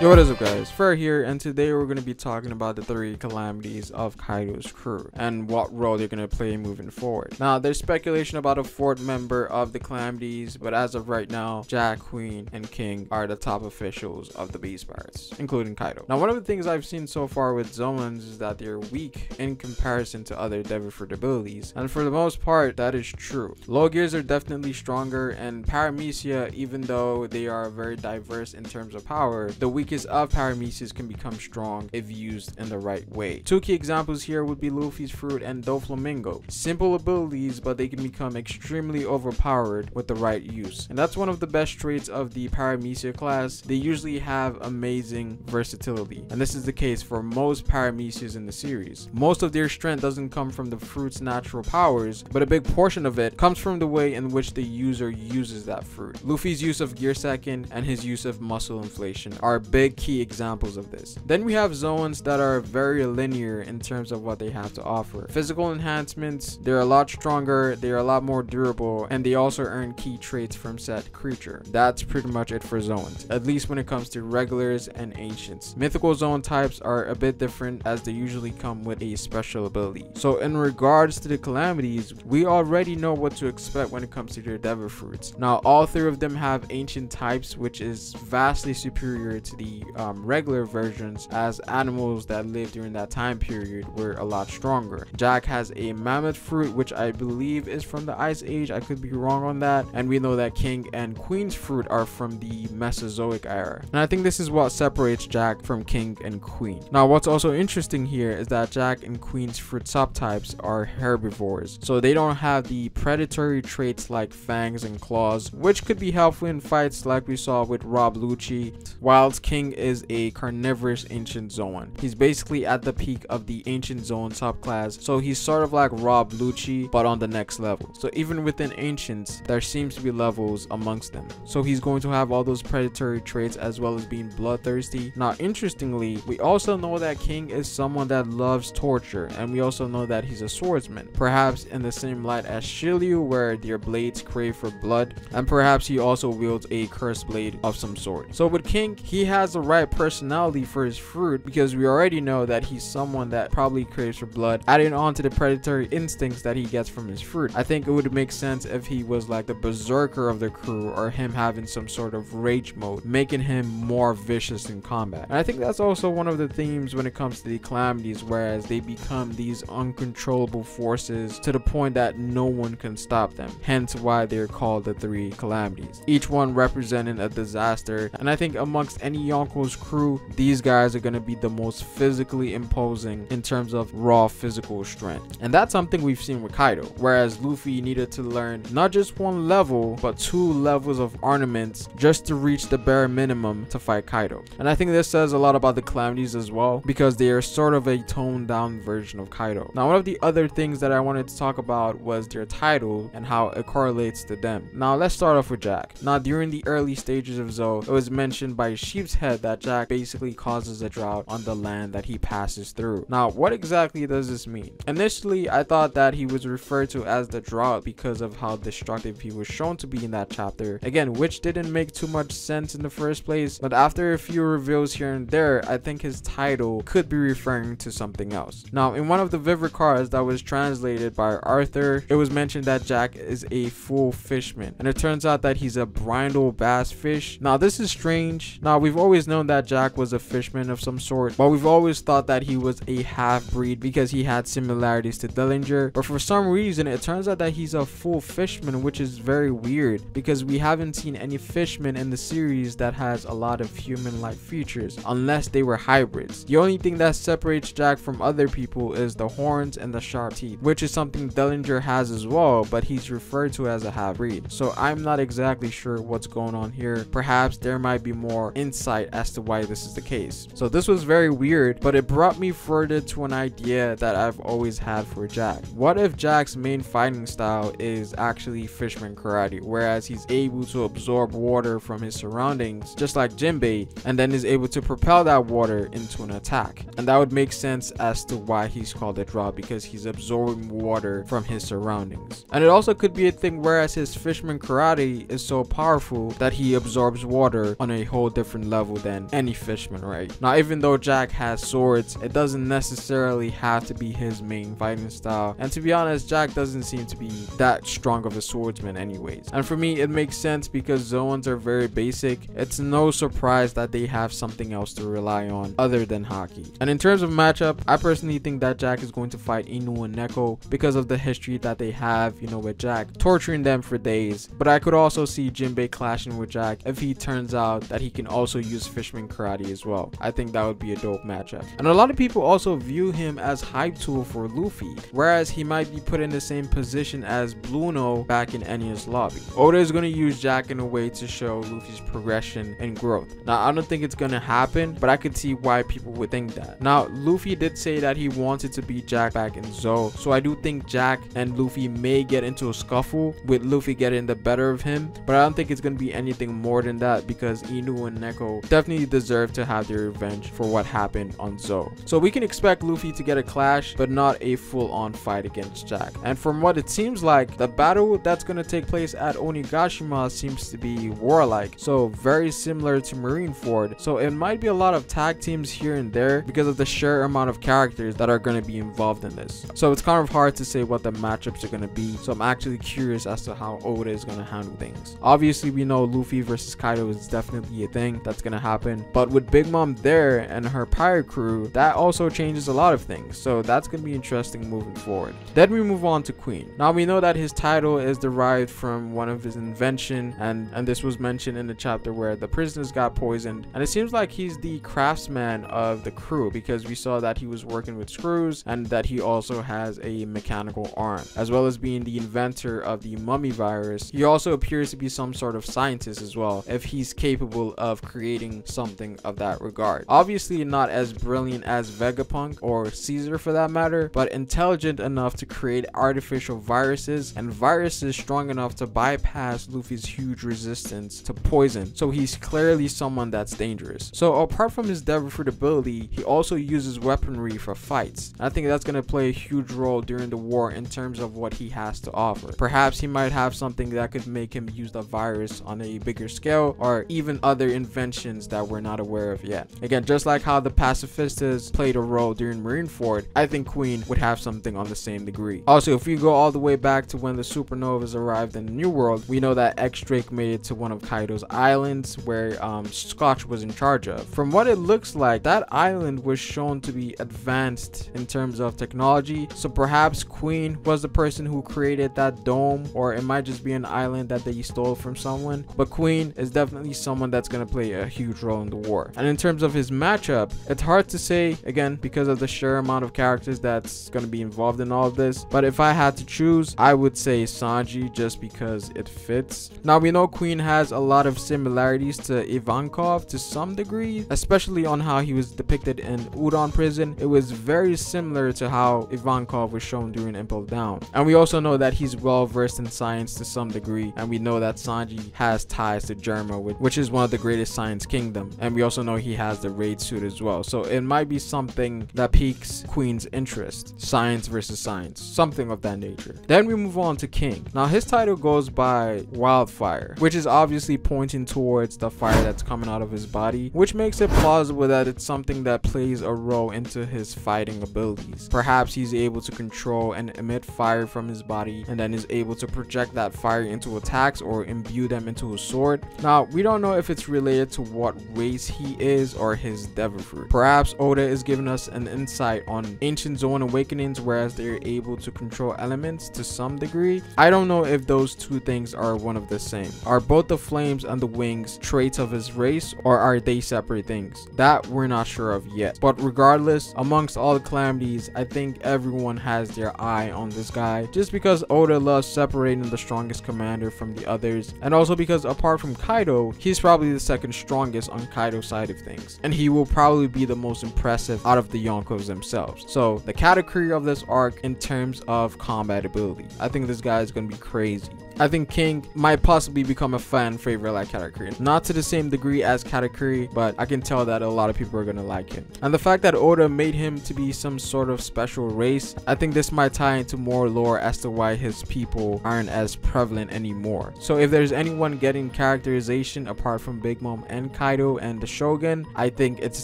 Yo, what is up guys, Fer here, and today we're going to be talking about the 3 calamities of Kaido's crew and what role they're going to play moving forward. Now, there's speculation about a 4th member of the calamities, but as of right now, Jack, Queen, and King are the top officials of the Beast Pirates, including Kaido. Now, one of the things I've seen so far with Zoans is that they're weak in comparison to other Devil-Fruit abilities, and for the most part, that is true. Low gears are definitely stronger, and Paramecia, even though they are very diverse in terms of power, the weakest of Paramecias can become strong if used in the right way. 2 key examples here would be Luffy's Fruit and Doflamingo. Simple abilities, but they can become extremely overpowered with the right use. And that's one of the best traits of the Paramecia class. They usually have amazing versatility. And this is the case for most Paramecias in the series. Most of their strength doesn't come from the fruit's natural powers, but a big portion of it comes from the way in which the user uses that fruit. Luffy's use of Gear Second and his use of muscle inflation are big key examples of this. Then we have Zoans that are very linear in terms of what they have to offer. Physical enhancements, they're a lot stronger, they're a lot more durable, and they also earn key traits from said creature. That's pretty much it for Zoans, at least when it comes to regulars and ancients. Mythical Zoan types are a bit different as they usually come with a special ability. So in regards to the calamities, we already know what to expect when it comes to their Devil Fruits. Now, all 3 of them have ancient types, which is vastly superior to the regular versions, as animals that lived during that time period were a lot stronger. Jack has a mammoth fruit, which I believe is from the Ice Age. I could be wrong on that. And we know that King and Queen's fruit are from the Mesozoic era. And I think this is what separates Jack from King and Queen. Now, what's also interesting here is that Jack and Queen's fruit subtypes are herbivores, so they don't have the predatory traits like fangs and claws, which could be helpful in fights like we saw with Rob Lucci, whilst King is a carnivorous ancient Zoan. He's basically at the peak of the ancient Zoan subclass, so he's sort of like Rob Lucci but on the next level. So even within ancients, there seems to be levels amongst them. So he's going to have all those predatory traits as well as being bloodthirsty. Now, interestingly, we also know that King is someone that loves torture, and we also know that he's a swordsman, perhaps in the same light as Shiryu, where their blades crave for blood, and perhaps he also wields a cursed blade of some sort. So with King, he has the right personality for his fruit, because we already know that he's someone that probably craves for blood. Adding on to the predatory instincts that he gets from his fruit, I think it would make sense if he was like the berserker of the crew, or him having some sort of rage mode, making him more vicious in combat. And I think that's also one of the themes when it comes to the calamities, whereas they become these uncontrollable forces to the point that no one can stop them, hence why they're called the 3 calamities, each one representing a disaster. And I think amongst any Yonko's crew, these guys are going to be the most physically imposing in terms of raw physical strength. And that's something we've seen with Kaido, whereas Luffy needed to learn not just 1 level but 2 levels of ornaments just to reach the bare minimum to fight Kaido. And I think this says a lot about the calamities as well, because they are sort of a toned down version of Kaido. Now, one of the other things that I wanted to talk about was their title and how it correlates to them. Now, let's start off with Jack. Now, during the early stages of Zou, it was mentioned by Sheep's Head that Jack basically causes a drought on the land that he passes through. Now, what exactly does this mean? Initially, I thought that he was referred to as the drought because of how destructive he was shown to be in that chapter, again, which didn't make too much sense in the first place, but after a few reveals here and there, I think his title could be referring to something else. Now, in one of the Vivricars that was translated by Arthur, it was mentioned that Jack is a full fishman, and it turns out that he's a brindle bass fish. Now, this is strange. Now, we've always known that Jack was a fishman of some sort, but we've always thought that he was a half-breed because he had similarities to Dillinger, but for some reason it turns out that he's a full fishman, which is very weird because we haven't seen any fishmen in the series that has a lot of human-like features unless they were hybrids. The only thing that separates Jack from other people is the horns and the sharp teeth, which is something Dillinger has as well, but he's referred to as a half-breed. So I'm not exactly sure what's going on here. Perhaps there might be more insight as to why this is the case. So this was very weird, but it brought me further to an idea that I've always had for Jack. What if Jack's main fighting style is actually Fishman Karate, whereas he's able to absorb water from his surroundings just like Jinbei, and then is able to propel that water into an attack? And that would make sense as to why he's called a drought, because he's absorbing water from his surroundings. And it also could be a thing whereas his Fishman Karate is so powerful that he absorbs water on a whole different level level than any fishman, right? Now, even though Jack has swords, it doesn't necessarily have to be his main fighting style, and to be honest, Jack doesn't seem to be that strong of a swordsman anyways. And for me, it makes sense because Zoans are very basic. It's no surprise that they have something else to rely on other than hockey. And in terms of matchup, I personally think that Jack is going to fight Inu and Neko because of the history that they have, you know, with Jack torturing them for days. But I could also see Jinbei clashing with Jack if he turns out that he can also use Fishman Karate as well. I think that would be a dope matchup. And a lot of people also view him as hype tool for Luffy, whereas he might be put in the same position as Bluno back in Enies Lobby. Oda is going to use Jack in a way to show Luffy's progression and growth. Now, I don't think it's going to happen, but I could see why people would think that. Now, Luffy did say that he wanted to beat Jack back in Zou, so I do think Jack and Luffy may get into a scuffle with Luffy getting the better of him, but I don't think it's going to be anything more than that because Inu and Neko definitely deserve to have their revenge for what happened on Zou. So we can expect Luffy to get a clash, but not a full-on fight against Jack. And from what it seems like, the battle that's going to take place at Onigashima seems to be warlike, so very similar to Marineford. So it might be a lot of tag teams here and there because of the sheer amount of characters that are going to be involved in this. So it's kind of hard to say what the matchups are going to be, so I'm actually curious as to how Oda is going to handle things. Obviously, we know Luffy versus Kaido is definitely a thing that's going to happen, but with Big Mom there and her pirate crew, that also changes a lot of things, so that's going to be interesting moving forward. Then we move on to Queen. Now, we know that his title is derived from one of his invention, and this was mentioned in the chapter where the prisoners got poisoned, and it seems like he's the craftsman of the crew because we saw that he was working with screws and that he also has a mechanical arm, as well as being the inventor of the mummy virus. He also appears to be some sort of scientist as well, if he's capable of creating something of that regard. Obviously not as brilliant as Vegapunk or Caesar for that matter, but intelligent enough to create artificial viruses and viruses strong enough to bypass Luffy's huge resistance to poison. So he's clearly someone that's dangerous. So apart from his devil fruit ability, he also uses weaponry for fights. I think that's going to play a huge role during the war in terms of what he has to offer. Perhaps he might have something that could make him use the virus on a bigger scale, or even other inventions that we're not aware of yet. Again, just like how the pacifistas played a role during Marineford, I think Queen would have something on the same degree. Also, if we go all the way back to when the supernovas arrived in the New World, we know that X-Drake made it to one of Kaido's islands where Scotch was in charge of. From what it looks like, that island was shown to be advanced in terms of technology, so perhaps Queen was the person who created that dome, or it might just be an island that they stole from someone. But Queen is definitely someone that's going to play a huge role in the war. And in terms of his matchup, it's hard to say, again, because of the sheer amount of characters that's going to be involved in all of this. But if I had to choose, I would say Sanji, just because it fits. Now, we know Queen has a lot of similarities to Ivankov to some degree, especially on how he was depicted in Udon prison. It was very similar to how Ivankov was shown during Impel Down. And we also know that he's well versed in science to some degree, and we know that Sanji has ties to Germa, which is one of the greatest science kingdom, and we also know he has the raid suit as well. So it might be something that piques Queen's interest, science versus science, something of that nature. Then we move on to King. Now, his title goes by Wildfire, which is obviously pointing towards the fire that's coming out of his body, which makes it plausible that it's something that plays a role into his fighting abilities. Perhaps he's able to control and emit fire from his body, and then is able to project that fire into attacks or imbue them into a sword. Now, we don't know if it's related to what race he is or his devil fruit. Perhaps Oda is giving us an insight on ancient Zoan awakenings, whereas they're able to control elements to some degree. I don't know if those two things are one of the same. Are both the flames and the wings traits of his race, or are they separate things? That we're not sure of yet. But regardless, amongst all the calamities, I think everyone has their eye on this guy, just because Oda loves separating the strongest commander from the others, and also because apart from Kaido, he's probably the second strongest on Kaido's side of things, and he will probably be the most impressive out of the Yonkos themselves. So the category of this arc in terms of combat ability, I think this guy is going to be crazy. I think King might possibly become a fan favorite like Katakuri. Not to the same degree as Katakuri, but I can tell that a lot of people are gonna like him. And the fact that Oda made him to be some sort of special race, I think this might tie into more lore as to why his people aren't as prevalent anymore. So if there's anyone getting characterization apart from Big Mom and Kaido and the Shogun, I think it's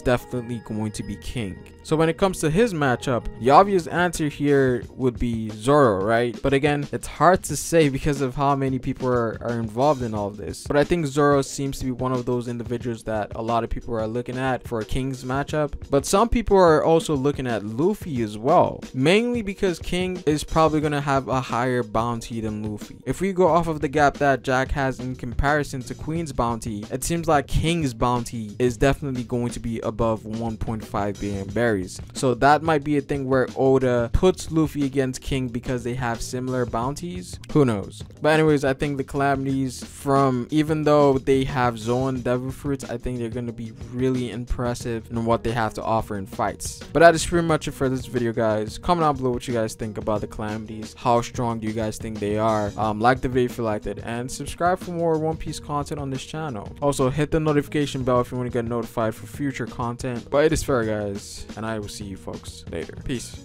definitely going to be King. So when it comes to his matchup, the obvious answer here would be Zoro, right? But again, it's hard to say because of how many people are involved in all of this. But I think Zoro seems to be one of those individuals that a lot of people are looking at for a King's matchup. But some people are also looking at Luffy as well, mainly because King is probably going to have a higher bounty than Luffy. If we go off of the gap that Jack has in comparison to Queen's bounty, it seems like King's bounty is definitely going to be above 1.5 billion berries. So that might be a thing where Oda puts Luffy against King because they have similar bounties. Who knows? But anyways, I think the Calamities, from even though they have Zoan Devil Fruits, I think they're going to be really impressive in what they have to offer in fights. But that is pretty much it for this video, guys. Comment down below what you guys think about the Calamities. How strong do you guys think they are? Like the video if you liked it, and subscribe for more One Piece content on this channel. Also hit the notification bell if you want to get notified for future content. But it is fair, guys, and I will see you folks later. Peace.